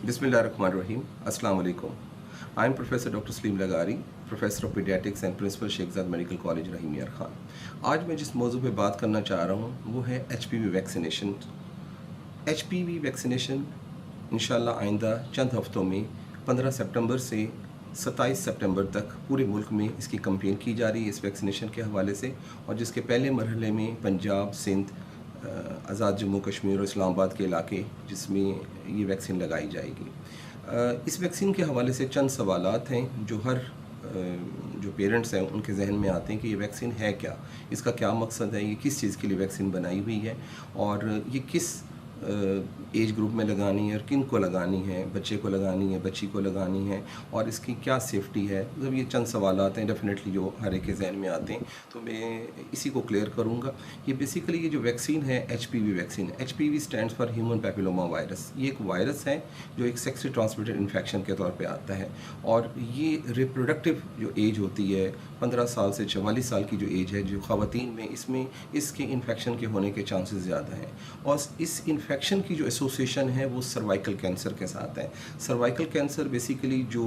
Bismillahirrahmanirrahim. Assalamu alaikum. I am Professor Dr. Salim Lagari, Professor of Pediatrics and Principal Sheikh Medical College रहीम यार खान। आज मैं जिस मौजू पे बात करना चाह रहा हूँ वो है HPV वैक्सीनेशन। HPV वैक्सीनेशन इंशाल्लाह आइंदा चंद हफ्तों में 15 सितंबर से 27 सितंबर तक पूरे मुल्क में इसकी कैंपेन की जा रही है इस वैक्सीनेशन के हवाले से, और जिसके पहले मरहले में पंजाब, सिंध, आज़ाद जम्मू कश्मीर और इस्लामाबाद के इलाके जिसमें ये वैक्सीन लगाई जाएगी। इस वैक्सीन के हवाले से चंद सवालात हैं जो हर जो पेरेंट्स हैं उनके जहन में आते हैं कि ये वैक्सीन है क्या, इसका क्या मकसद है, ये किस चीज़ के लिए वैक्सीन बनाई हुई है और ये किस एज ग्रुप में लगानी है और किन को लगानी है, बच्चे को लगानी है, बच्ची को लगानी है, और इसकी क्या सेफ्टी है। मतलब ये चंद सवालात हैं डेफिनेटली जो हर एक के जहन में आते हैं, तो मैं इसी को क्लियर करूँगा। ये बेसिकली ये जो वैक्सीन है HPV vaccine, HPV stands for human papilloma virus. ये एक वायरस है जो एक सेक्सुअली ट्रांसमिटेड इन्फेक्शन के तौर पर आता है, और ये रिप्रोडक्टिव जो एज होती है 15 साल से 44 साल की जो एज है जो ख़वातीन में, इसमें इसके इन्फेक्शन के होने के चांसेस ज़्यादा हैं। और इस इन्फेक्शन की जो एसोसिएशन है वो सर्वाइकल कैंसर के साथ है। सर्वाइकल कैंसर बेसिकली जो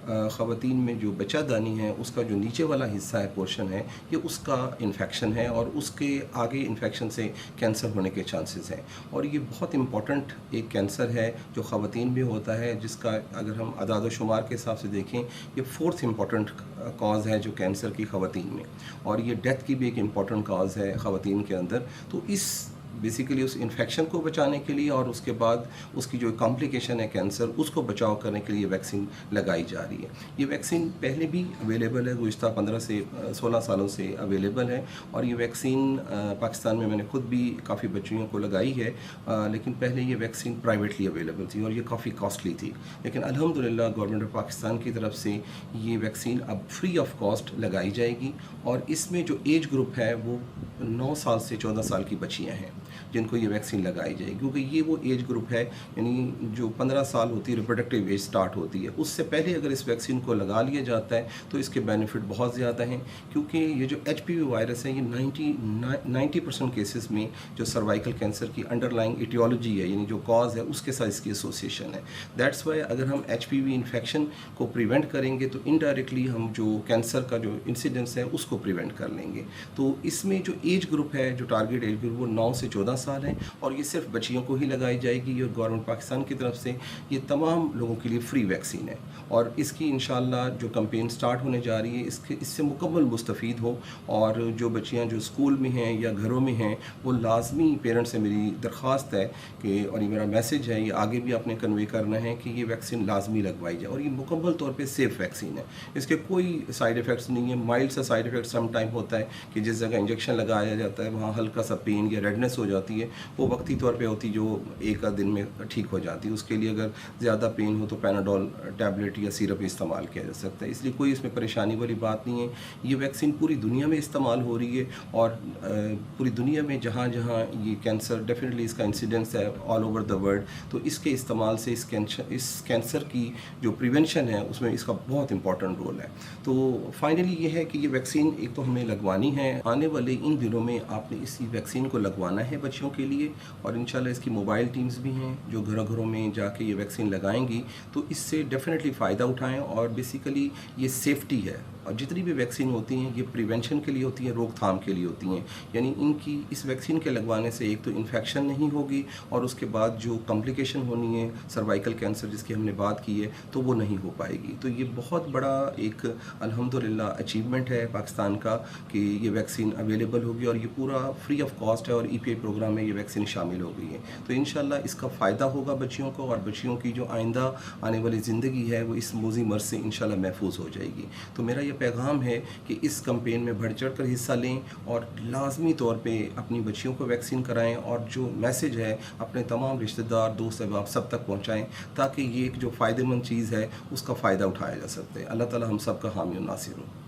ख़वातीन में जो बच्चादानी है उसका जो नीचे वाला हिस्सा है, पोर्शन है, ये उसका इन्फेक्शन है और उसके आगे इन्फेक्शन से कैंसर होने के चांसेस हैं। और ये बहुत इंपॉर्टेंट एक कैंसर है जो ख़वातीन में होता है, जिसका अगर हम अदाद शुमार के हिसाब से देखें ये 4th इम्पॉर्टेंट कॉज है जो कैंसर की ख़वातीन में, और ये डेथ की भी एक इम्पॉर्टेंट कॉज है ख़वातीन के अंदर। तो इस बेसिकली उस इन्फेक्शन को बचाने के लिए और उसके बाद उसकी जो कॉम्प्लिकेशन है कैंसर, उसको बचाव करने के लिए ये वैक्सीन लगाई जा रही है। ये वैक्सीन पहले भी अवेलेबल है, गुज़िश्ता 15 से 16 सालों से अवेलेबल है, और ये वैक्सीन पाकिस्तान में मैंने खुद भी काफ़ी बच्चियों को लगाई है, लेकिन पहले ये वैक्सीन प्राइवेटली अवेलेबल थी और ये काफ़ी कॉस्टली थी। लेकिन अल्हम्दुलिल्लाह गवर्नमेंट ऑफ पाकिस्तान की तरफ से ये वैक्सीन अब फ्री ऑफ कॉस्ट लगाई जाएगी, और इसमें जो एज ग्रुप है वो 9 साल से 14 साल की बच्चियाँ हैं जिनको ये वैक्सीन लगाई जाएगी, क्योंकि ये वो एज ग्रुप है यानी जो 15 साल होती है रिप्रोडक्टिव एज स्टार्ट होती है, उससे पहले अगर इस वैक्सीन को लगा लिया जाता है तो इसके बेनिफिट बहुत ज़्यादा हैं। क्योंकि ये जो HPV वायरस है ये 90% केसेस में जो सर्वाइकल कैंसर की अंडरलाइंग इटियोलॉजी है यानी जो कॉज है उसके साथ इसकी एसोसिएशन है। दैट्स वाई अगर हम HPV इन्फेक्शन को प्रिवेंट करेंगे तो इनडायरेक्टली हम जो कैंसर का जो इंसिडेंस है उसको प्रिवेंट कर लेंगे। तो इसमें जो एज ग्रुप है, जो टारगेट एज ग्रुप, वो 9 से 14 साल है, और ये सिर्फ बच्चियों को ही लगाई जाएगी। और गवर्नमेंट पाकिस्तान की तरफ से ये तमाम लोगों के लिए फ्री वैक्सीन है, और इसकी इंशाल्लाह जो कैंपेन स्टार्ट होने जा रही है इससे मुकम्मल मुस्तफ़ीद हो, और जो बच्चियां जो स्कूल में हैं या घरों में हैं वो लाजमी, पेरेंट्स से मेरी दरख्वास्त है कि, और ये मेरा मैसेज है, ये आगे भी आपने कन्वे करना है कि ये वैक्सीन लाजमी लगवाई जाए, और ये मुकम्मल तौर पर सेफ़ वैक्सीन है। इसके कोई साइड इफ़ेक्ट्स नहीं है। माइल्ड सा साइड इफ़ेक्ट सम टाइम होता है कि जिस जगह इंजेक्शन लगाया जाता है वहाँ हल्का सा पेन या रेडनेस हो जाती है, वो वक्ती तौर पे होती जो एक आध दिन में ठीक हो जाती है। उसके लिए अगर ज़्यादा पेन हो तो पैनाडोल टैबलेट या सिरप इस्तेमाल किया जा सकता है, इसलिए कोई इसमें परेशानी वाली बात नहीं है। ये वैक्सीन पूरी दुनिया में इस्तेमाल हो रही है, और पूरी दुनिया में जहाँ जहाँ ये कैंसर डेफिनेटली इसका इंसिडेंस है ऑल ओवर द वर्ल्ड, तो इसके इस्तेमाल से इस कैंसर की जो प्रिवेंशन है उसमें इसका बहुत इंपॉर्टेंट रोल है। तो फाइनली ये है कि ये वैक्सीन एक तो हमें लगवानी है, आने वाले इन दिनों में आपने इसी वैक्सीन को लगवाना है बच्चियों के लिए, और इंशाल्लाह इसकी मोबाइल टीम्स भी हैं जो घरों घरों में जाके ये वैक्सीन लगाएंगी, तो इससे डेफिनेटली फ़ायदा उठाएं। और बेसिकली ये सेफ्टी है, और जितनी भी वैक्सीन होती हैं ये प्रिवेंशन के लिए होती हैं, रोकथाम के लिए होती हैं, यानी इनकी इस वैक्सीन के लगवाने से एक तो इन्फेक्शन नहीं होगी, और उसके बाद जो कॉम्प्लिकेशन होनी है सर्वाइकल कैंसर जिसकी हमने बात की है तो वो नहीं हो पाएगी। तो ये बहुत बड़ा एक अल्हम्दुलिल्लाह अचीवमेंट है पाकिस्तान का कि ये वैक्सीन अवेलेबल होगी, और ये पूरा फ्री ऑफ कॉस्ट है, और EPI प्रोग्राम में ये वैक्सीन शामिल हो गई है। तो इंशाल्लाह इसका फ़ायदा होगा बच्चियों को, और बच्चियों की जो आइंदा आने वाली ज़िंदगी है वो इस मोज़ी मर्ज़ से इंशाल्लाह महफूज हो जाएगी। तो मेरा ये पैगाम है कि इस कैंपेन में बढ़ चढ़ कर हिस्सा लें, और लाजमी तौर पे अपनी बच्चियों को वैक्सीन कराएं, और जो मैसेज है अपने तमाम रिश्तेदार, दोस्त अहबाब सब तक पहुँचाएँ, ताकि ये एक जो फ़ायदेमंद चीज़ है उसका फ़ायदा उठाया जा सकता है। अल्लाह ताला हम सब का हामी और नासिर हो।